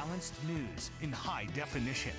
balanced news in high definition.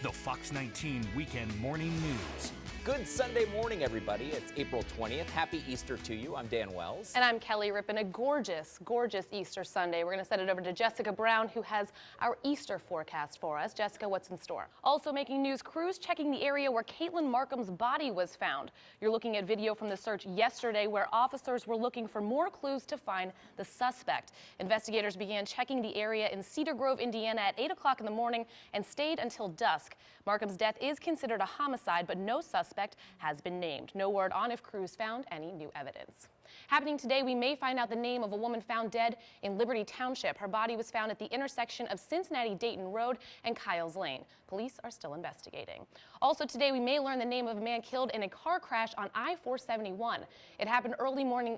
The Fox 19 Weekend Morning News. Good Sunday morning, everybody. It's April 20th. Happy Easter to you. I'm Dan Wells. And I'm Kelly Rippin. A gorgeous, gorgeous Easter Sunday. We're going to send it over to Jessica Brown, who has our Easter forecast for us. Jessica, what's in store? Also making news, crews checking the area where Caitlin Markham's body was found. You're looking at video from the search yesterday where officers were looking for more clues to find the suspect. Investigators began checking the area in Cedar Grove, Indiana at 8 o'clock in the morning and stayed until dusk. Markham's death is considered a homicide, but no suspect has been named. No word on if crews found any new evidence. Happening today, we may find out the name of a woman found dead in Liberty Township. Her body was found at the intersection of Cincinnati-Dayton Road and Kyles Lane. Police are still investigating. Also today, we may learn the name of a man killed in a car crash on I-471. It happened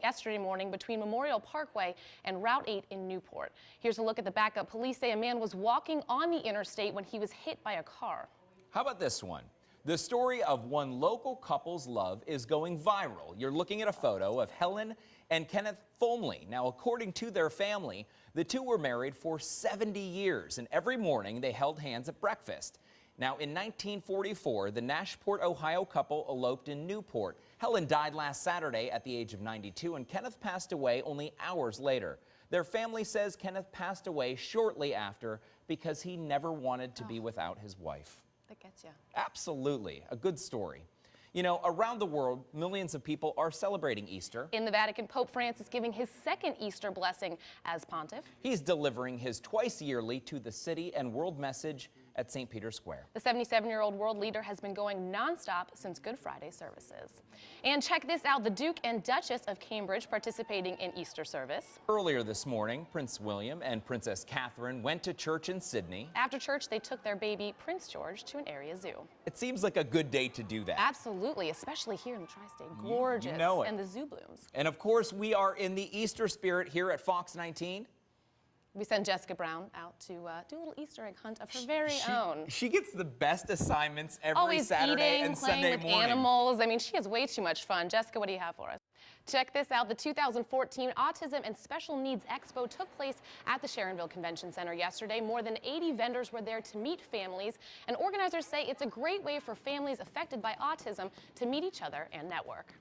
yesterday morning between Memorial Parkway and Route 8 in Newport. Here's a look at the backup. Police say a man was walking on the interstate when he was hit by a car. How about this one? The story of one local couple's love is going viral. You're looking at a photo of Helen and Kenneth Folmley. Now, according to their family, the two were married for 70 years, and every morning they held hands at breakfast. Now, in 1944, the Nashport, Ohio couple eloped in Newport. Helen died last Saturday at the age of 92, and Kenneth passed away only hours later. Their family says Kenneth passed away shortly after because he never wanted to be without his wife. That gets you. Absolutely. A good story. You know, around the world, millions of people are celebrating Easter. In the Vatican, Pope Francis giving his second Easter blessing as pontiff. He's delivering his twice yearly to the city and world message at St. Peter's Square. The 77-year-old world leader has been going nonstop since Good Friday services. And check this out, the Duke and Duchess of Cambridge participating in Easter service. Earlier this morning, Prince William and Princess Catherine went to church in Sydney. After church, they took their baby, Prince George, to an area zoo. It seems like a good day to do that. Absolutely, especially here in the tri-state. Gorgeous. You know it. And the zoo blooms. And of course, we are in the Easter spirit here at Fox 19. We send Jessica Brown out to do a little Easter egg hunt of her very own. She gets the best assignments every Always Saturday eating, and playing Sunday with morning. animals. I mean, she has way too much fun. Jessica, what do you have for us? Check this out. The 2014 Autism and Special Needs Expo took place at the Sharonville Convention Center yesterday. More than 80 vendors were there to meet families, and organizers say it's a great way for families affected by autism to meet each other and network.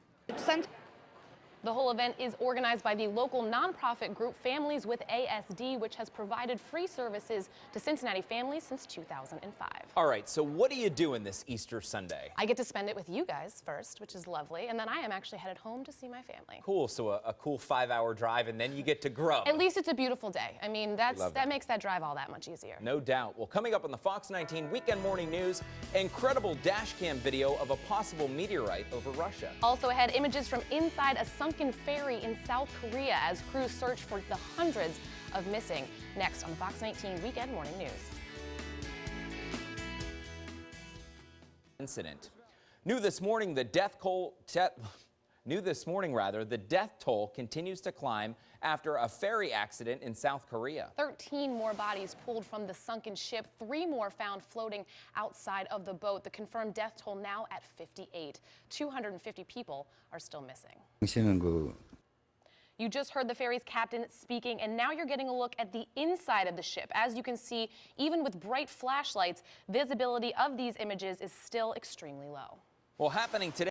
The whole event is organized by the local nonprofit group Families with ASD, which has provided free services to Cincinnati families since 2005. All right, so what are you doing this Easter Sunday? I get to spend it with you guys first, which is lovely, and then I am actually headed home to see my family. Cool, so a cool 5-hour drive, and then you get to grub. At least it's a beautiful day. I mean, that makes that drive all that much easier. No doubt. Well, coming up on the Fox 19 Weekend Morning News, incredible dash cam video of a possible meteorite over Russia. Also ahead, images from inside a sunken ferry in South Korea as crews search for the hundreds of missing. Next on the Fox 19 Weekend Morning News. Incident. New this morning, the death toll continues to climb after a ferry accident in South Korea. 13 more bodies pulled from the sunken ship, 3 more found floating outside of the boat. The confirmed death toll now at 58. 250 people are still missing. You just heard the ferry's captain speaking, and now you're getting a look at the inside of the ship. As you can see, even with bright flashlights, visibility of these images is still extremely low. Well, happening today.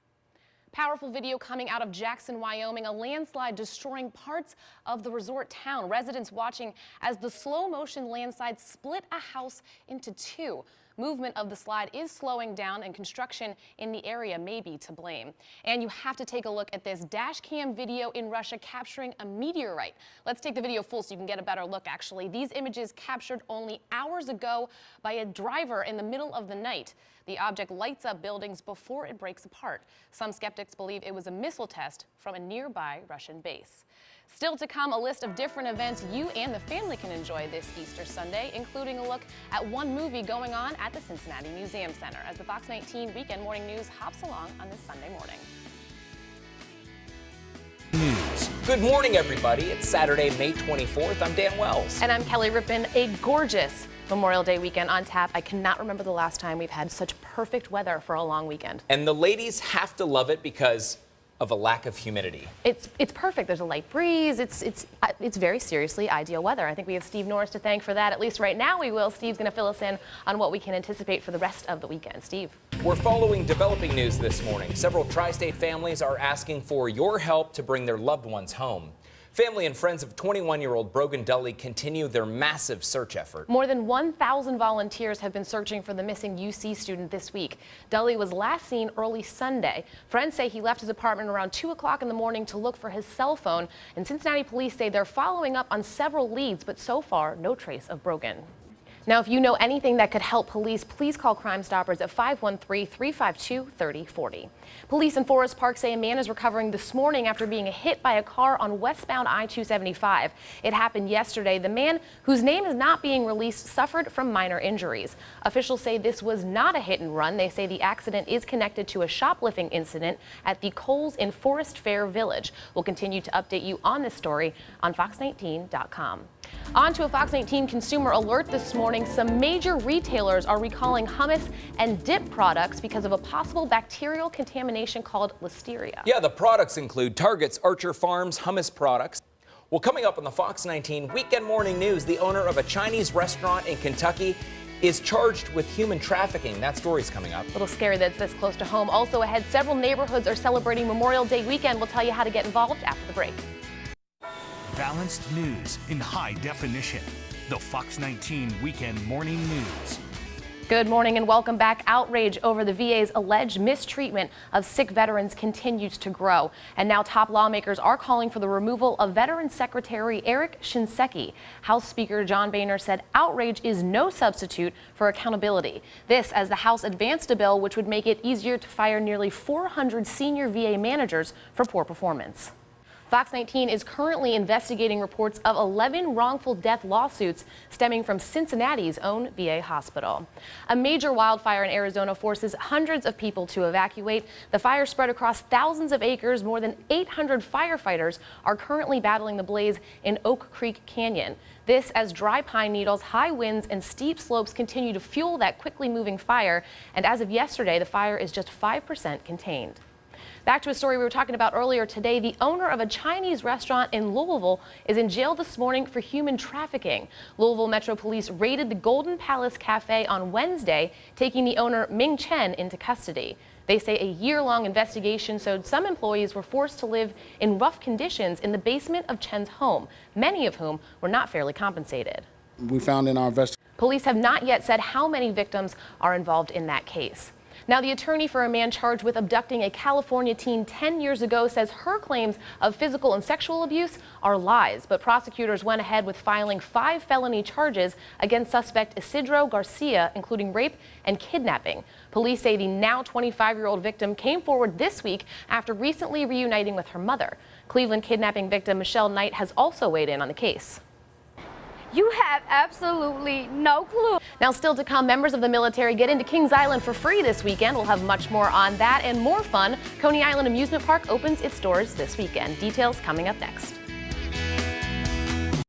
Powerful video coming out of Jackson, Wyoming, a landslide destroying parts of the resort town. Residents watching as the slow-motion landslide split a house into 2. Movement of the slide is slowing down, and construction in the area may be to blame. And you have to take a look at this dash cam video in Russia capturing a meteorite. Let's take the video full so you can get a better look, actually. These images captured only hours ago by a driver in the middle of the night. The object lights up buildings before it breaks apart. Some skeptics believe it was a missile test from a nearby Russian base. Still to come, a list of different events you and the family can enjoy this Easter Sunday, including a look at one movie going on at the Cincinnati Museum Center as the Fox 19 Weekend Morning News hops along on this Sunday morning. News. Good morning, everybody. It's Saturday, May 24th. I'm Dan Wells. And I'm Kelly Rippin. A gorgeous Memorial Day weekend on tap. I cannot remember the last time we've had such perfect weather for a long weekend. And the ladies have to love it because of a lack of humidity. It's perfect. There's a light breeze. It's very seriously ideal weather. I think we have Steve Norris to thank for that. At least right now we will. Steve's going to fill us in on what we can anticipate for the rest of the weekend. Steve. We're following developing news this morning. Several tri-state families are asking for your help to bring their loved ones home. Family and friends of 21-year-old Brogan Dudley continue their massive search effort. More than 1,000 volunteers have been searching for the missing UC student this week. Dudley was last seen early Sunday. Friends say he left his apartment around 2 o'clock in the morning to look for his cell phone. And Cincinnati police say they're following up on several leads, but so far, no trace of Brogan. Now, if you know anything that could help police, please call Crime Stoppers at 513-352-3040. Police in Forest Park say a man is recovering this morning after being hit by a car on westbound I-275. It happened yesterday. The man, whose name is not being released, suffered from minor injuries. Officials say this was not a hit and run. They say the accident is connected to a shoplifting incident at the Kohl's in Forest Fair Village. We'll continue to update you on this story on FOX19.com. On to a Fox 19 consumer alert this morning. Some major retailers are recalling hummus and dip products because of a possible bacterial contamination called listeria. Yeah, the products include Target's Archer Farms hummus products. Well, coming up on the Fox 19 Weekend Morning News, the owner of a Chinese restaurant in Kentucky is charged with human trafficking. That story's coming up. A little scary that it's this close to home. Also ahead, several neighborhoods are celebrating Memorial Day weekend. We'll tell you how to get involved after the break. Balanced news in high definition. The Fox 19 Weekend Morning News. Good morning and welcome back. Outrage over the VA's alleged mistreatment of sick veterans continues to grow. And now top lawmakers are calling for the removal of Veterans Secretary Eric Shinseki. House Speaker John Boehner said outrage is no substitute for accountability. This as the House advanced a bill which would make it easier to fire nearly 400 senior VA managers for poor performance. Fox 19 is currently investigating reports of 11 wrongful death lawsuits stemming from Cincinnati's own VA hospital. A major wildfire in Arizona forces hundreds of people to evacuate. The fire spread across thousands of acres. More than 800 firefighters are currently battling the blaze in Oak Creek Canyon. This as dry pine needles, high winds, and steep slopes continue to fuel that quickly moving fire. And as of yesterday, the fire is just 5% contained. Back to a story we were talking about earlier today. The owner of a Chinese restaurant in Louisville is in jail this morning for human trafficking. Louisville Metro Police raided the Golden Palace Cafe on Wednesday, taking the owner Ming Chen into custody. They say a year-long investigation showed some employees were forced to live in rough conditions in the basement of Chen's home, many of whom were not fairly compensated. We found in our investigation. Police have not yet said how many victims are involved in that case. Now, the attorney for a man charged with abducting a California teen 10 years ago says her claims of physical and sexual abuse are lies, but prosecutors went ahead with filing 5 felony charges against suspect Isidro Garcia, including rape and kidnapping. Police say the now 25-year-old victim came forward this week after recently reuniting with her mother. Cleveland kidnapping victim Michelle Knight has also weighed in on the case. You have absolutely no clue. Now, still to come, members of the military get into Kings Island for free this weekend. We'll have much more on that and more fun. Coney Island Amusement Park opens its doors this weekend. Details coming up next.